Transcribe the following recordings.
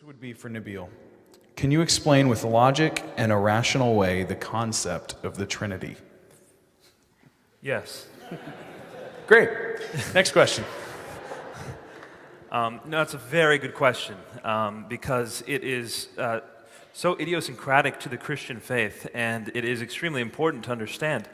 Would be for Nabeel. Can you explain with logic and a rational way the concept of the Trinity? Yes. Great. Next question. No, it's a very good question because it is so idiosyncratic to the Christian faith, and it is extremely important to understand.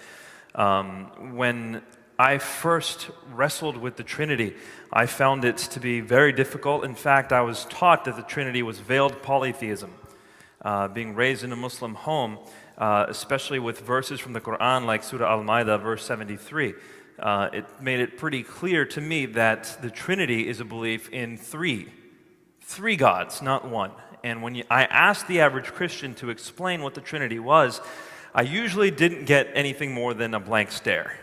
When I first wrestled with the Trinity, I found it to be very difficult. In fact, I was taught that the Trinity was veiled polytheism. Being raised in a Muslim home, especially with verses from the Quran like Surah Al-Ma'idah, verse 73, it made it pretty clear to me that the Trinity is a belief in three gods, not one. And when I asked the average Christian to explain what the Trinity was, I usually didn't get anything more than a blank stare.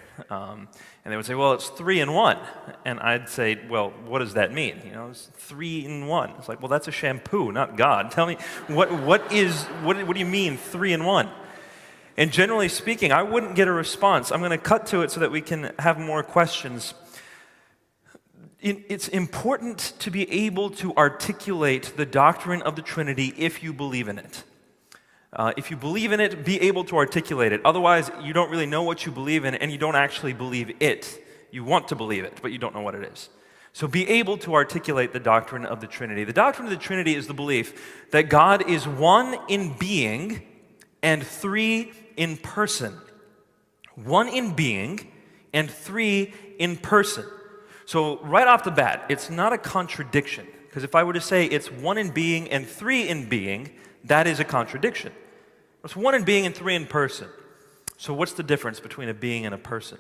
And they would say, well, it's 3 in 1. And I'd say, well, what does that mean? You know, it's 3 in 1. It's like, well, that's a shampoo, not God. Tell me, what do you mean 3 in 1? And generally speaking, I wouldn't get a response. I'm going to cut to it so that we can have more questions. It's important to be able to articulate the doctrine of the Trinity if you believe in it. If you believe in it, be able to articulate it. Otherwise, you don't really know what you believe in, and you don't actually believe it. You want to believe it, but you don't know what it is. So be able to articulate the doctrine of the Trinity. The doctrine of the Trinity is the belief that God is one in being and 3 in person. 1 in being and 3 in person. So right off the bat, it's not a contradiction. Because if I were to say it's 1 in being and 3 in being, that is a contradiction. It's 1 in being and 3 in person. So what's the difference between a being and a person?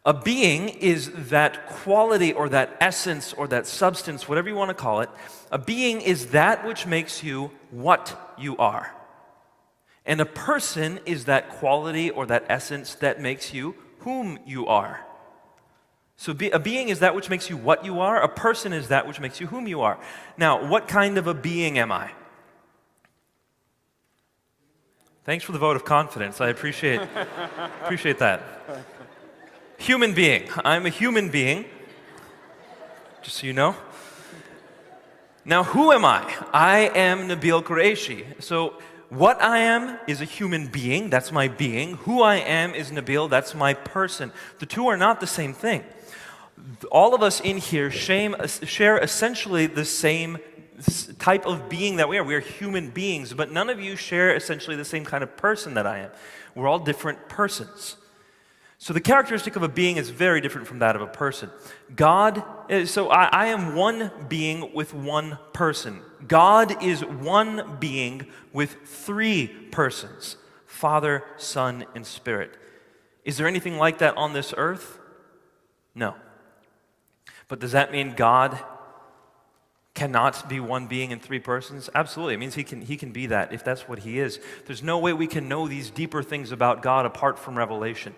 A being is that quality or that essence or that substance, whatever you want to call it. A being is that which makes you what you are. And a person is that quality or that essence that makes you whom you are. So a being is that which makes you what you are. A person is that which makes you whom you are. Now, what kind of a being am I? Thanks for the vote of confidence. I appreciate that. Human being. I'm a human being, just so you know. Now, who am I? I am Nabeel Qureshi. So what I am is a human being. That's my being. Who I am is Nabeel. That's my person. The two are not the same thing. All of us in here share essentially the same type of being that we are. We are human beings, but none of you share essentially the same kind of person that I am. We're all different persons. So the characteristic of a being is very different from that of a person. I am one being with one person. God is one being with 3 persons, Father, Son, and Spirit. Is there anything like that on this earth? No. But does that mean God cannot be one being in 3 persons? Absolutely. It means he can be that if that's what he is. There's no way we can know these deeper things about God apart from revelation.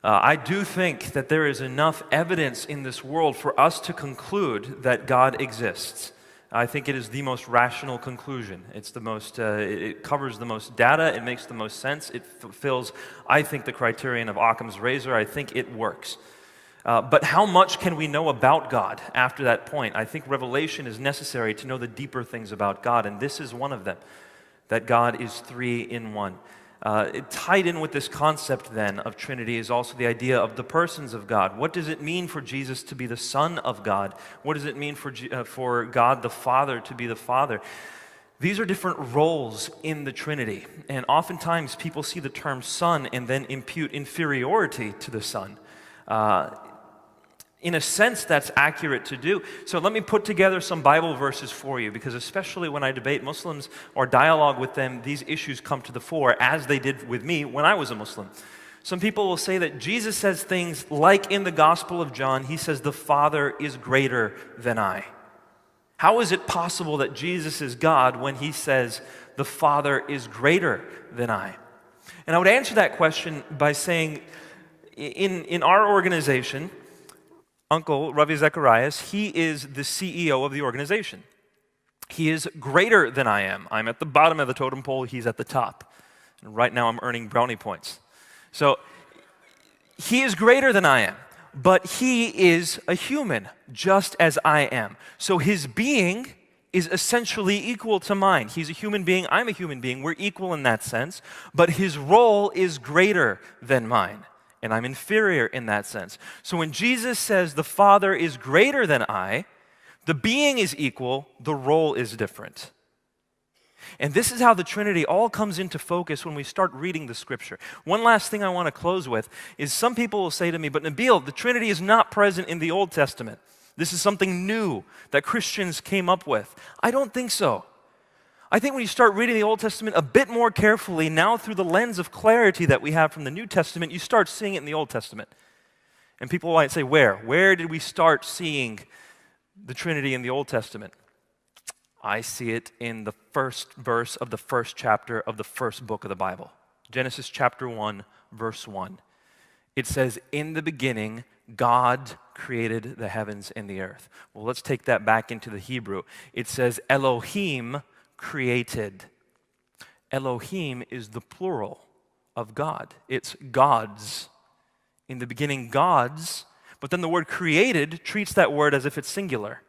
I do think that there is enough evidence in this world for us to conclude that God exists. I think it is the most rational conclusion. It's the most, it covers the most data, it makes the most sense, it fulfills, I think, the criterion of Occam's razor. I think it works. But how much can we know about God after that point? I think revelation is necessary to know the deeper things about God, and this is one of them, that God is 3 in 1. Tied in with this concept then of Trinity is also the idea of the persons of God. What does it mean for Jesus to be the Son of God? What does it mean for God the Father to be the Father? These are different roles in the Trinity, and oftentimes people see the term Son and then impute inferiority to the Son. In a sense, that's accurate to do. So let me put together some Bible verses for you, because especially when I debate Muslims or dialogue with them, these issues come to the fore, as they did with me when I was a Muslim. Some people will say that Jesus says things like in the Gospel of John, he says, "The Father is greater than I." How is it possible that Jesus is God when he says, "The Father is greater than I"? And I would answer that question by saying, in our organization, Uncle Ravi Zacharias, he is the CEO of the organization. He is greater than I am. I'm at the bottom of the totem pole, he's at the top. And right now I'm earning brownie points. So he is greater than I am, but he is a human, just as I am. So his being is essentially equal to mine. He's a human being, I'm a human being, we're equal in that sense, but his role is greater than mine, and I'm inferior in that sense. So when Jesus says the Father is greater than I, the being is equal, the role is different. And this is how the Trinity all comes into focus when we start reading the Scripture. One last thing I want to close with is some people will say to me, but Nabeel, the Trinity is not present in the Old Testament. This is something new that Christians came up with. I don't think so. I think when you start reading the Old Testament a bit more carefully, now through the lens of clarity that we have from the New Testament, you start seeing it in the Old Testament. And people might say, where? Where did we start seeing the Trinity in the Old Testament? I see it in the first verse of the first chapter of the first book of the Bible. Genesis chapter 1, verse 1. It says, in the beginning, God created the heavens and the earth. Well, let's take that back into the Hebrew. It says, Elohim created. Elohim is the plural of God. It's gods. In the beginning, gods. But then the word created treats that word as if it's singular.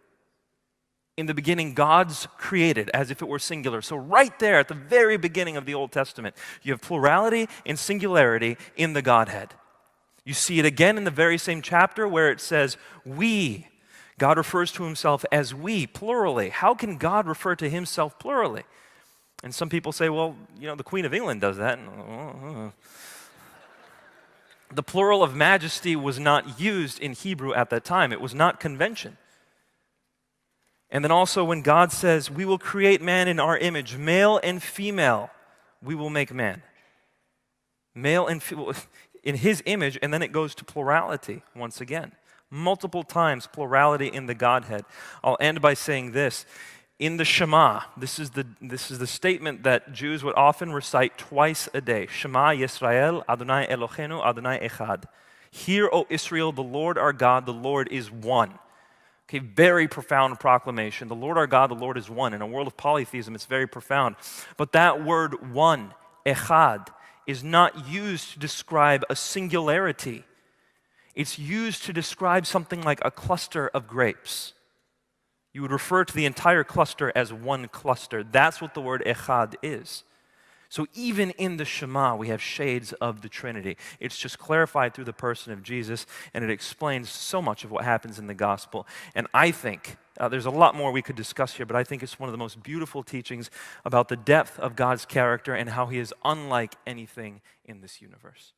In the beginning, gods created, as if it were singular. So right there at the very beginning of the Old Testament, you have plurality and singularity in the Godhead. You see it again in the very same chapter where it says, we. God refers to himself as we, plurally. How can God refer to himself plurally? And some people say, well, the Queen of England does that. The plural of majesty was not used in Hebrew at that time. It was not convention. And then also when God says, we will create man in our image, male and female, we will make man. Male and female, in his image, and then it goes to plurality once again. Multiple times plurality in the Godhead. I'll end by saying this. In the Shema, this is the statement that Jews would often recite twice a day. Shema Yisrael, Adonai Eloheinu, Adonai Echad. Hear, O Israel, the Lord our God, the Lord is one. Okay, very profound proclamation. The Lord our God, the Lord is one. In a world of polytheism, it's very profound. But that word one, echad, is not used to describe a singularity. It's used to describe something like a cluster of grapes. You would refer to the entire cluster as one cluster. That's what the word echad is. So even in the Shema, we have shades of the Trinity. It's just clarified through the person of Jesus, and it explains so much of what happens in the gospel. And I think, there's a lot more we could discuss here, but I think it's one of the most beautiful teachings about the depth of God's character and how he is unlike anything in this universe.